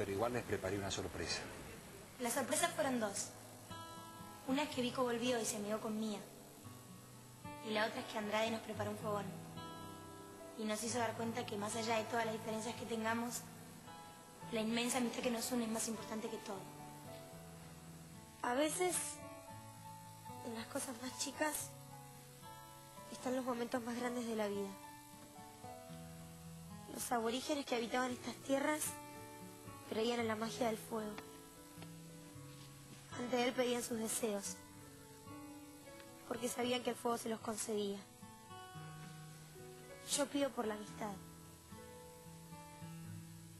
pero igual les preparé una sorpresa. Las sorpresas fueron dos. Una es que Vico volvió y se amigó con Mía. Y la otra es que Andrade nos preparó un fogón. Y nos hizo dar cuenta que más allá de todas las diferencias que tengamos, la inmensa amistad que nos une es más importante que todo. A veces, en las cosas más chicas, están los momentos más grandes de la vida. Los aborígenes que habitaban estas tierras creían en la magia del fuego. Ante él pedían sus deseos, porque sabían que el fuego se los concedía. Yo pido por la amistad,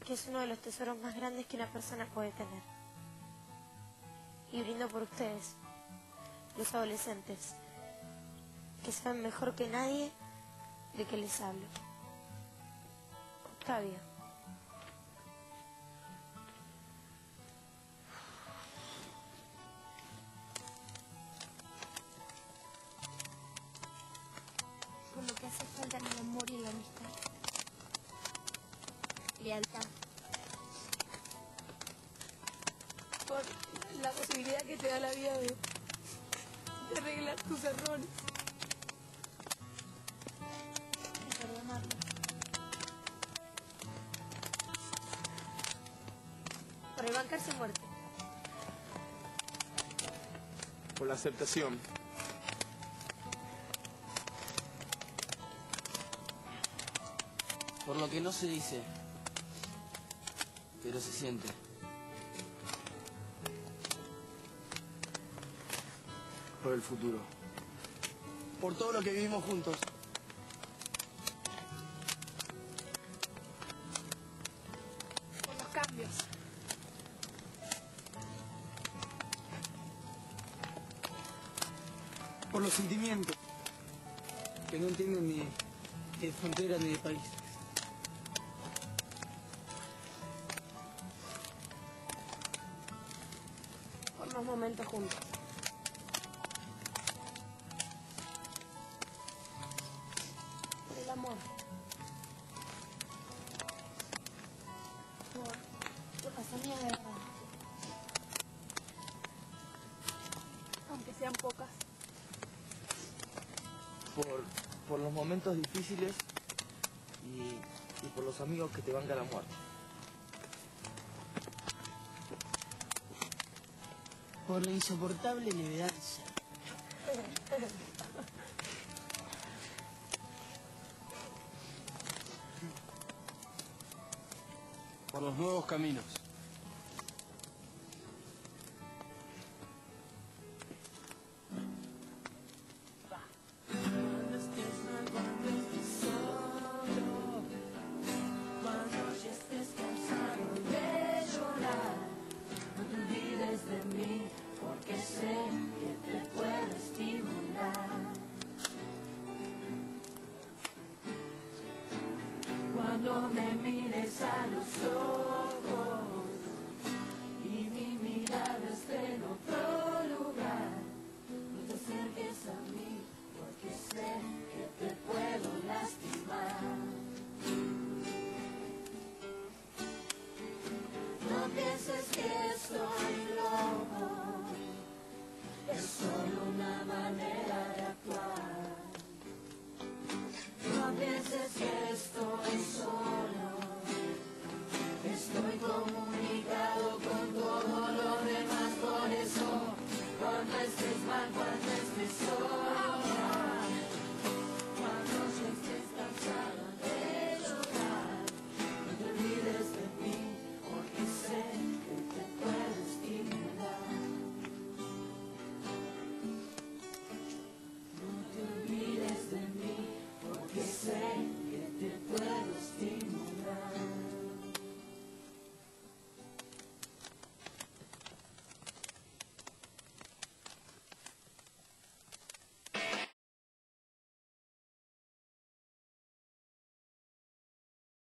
que es uno de los tesoros más grandes que una persona puede tener. Y brindo por ustedes, los adolescentes, que saben mejor que nadie de qué les hablo. Octavia. Por lo que hace falta en el amor y la amistad. Lealtad. Por la posibilidad que te da la vida de arreglar tus errores. Y perdonarlo. Por el bancarse muerte. Por la aceptación. Por lo que no se dice, pero se siente. Por el futuro. Por todo lo que vivimos juntos. Por los cambios. Por los sentimientos. Que no entienden ni de frontera ni de país. Por los momentos juntos. Por el amor. Por las amigas de verdad. Aunque sean pocas. Por los momentos difíciles y por los amigos que te bancan la muerte. Por la insoportable levedad. Por los nuevos caminos. Cuando me mires a los ojos y mi mirada esté en otro lugar, no te acerques a mí porque sé que te puedo lastimar. No pienses que soy loco, es solo una manera de actuar. No pienses que estoy solo, estoy comunicado con todo lo demás, por eso cuando estés mal, cuando estés solo.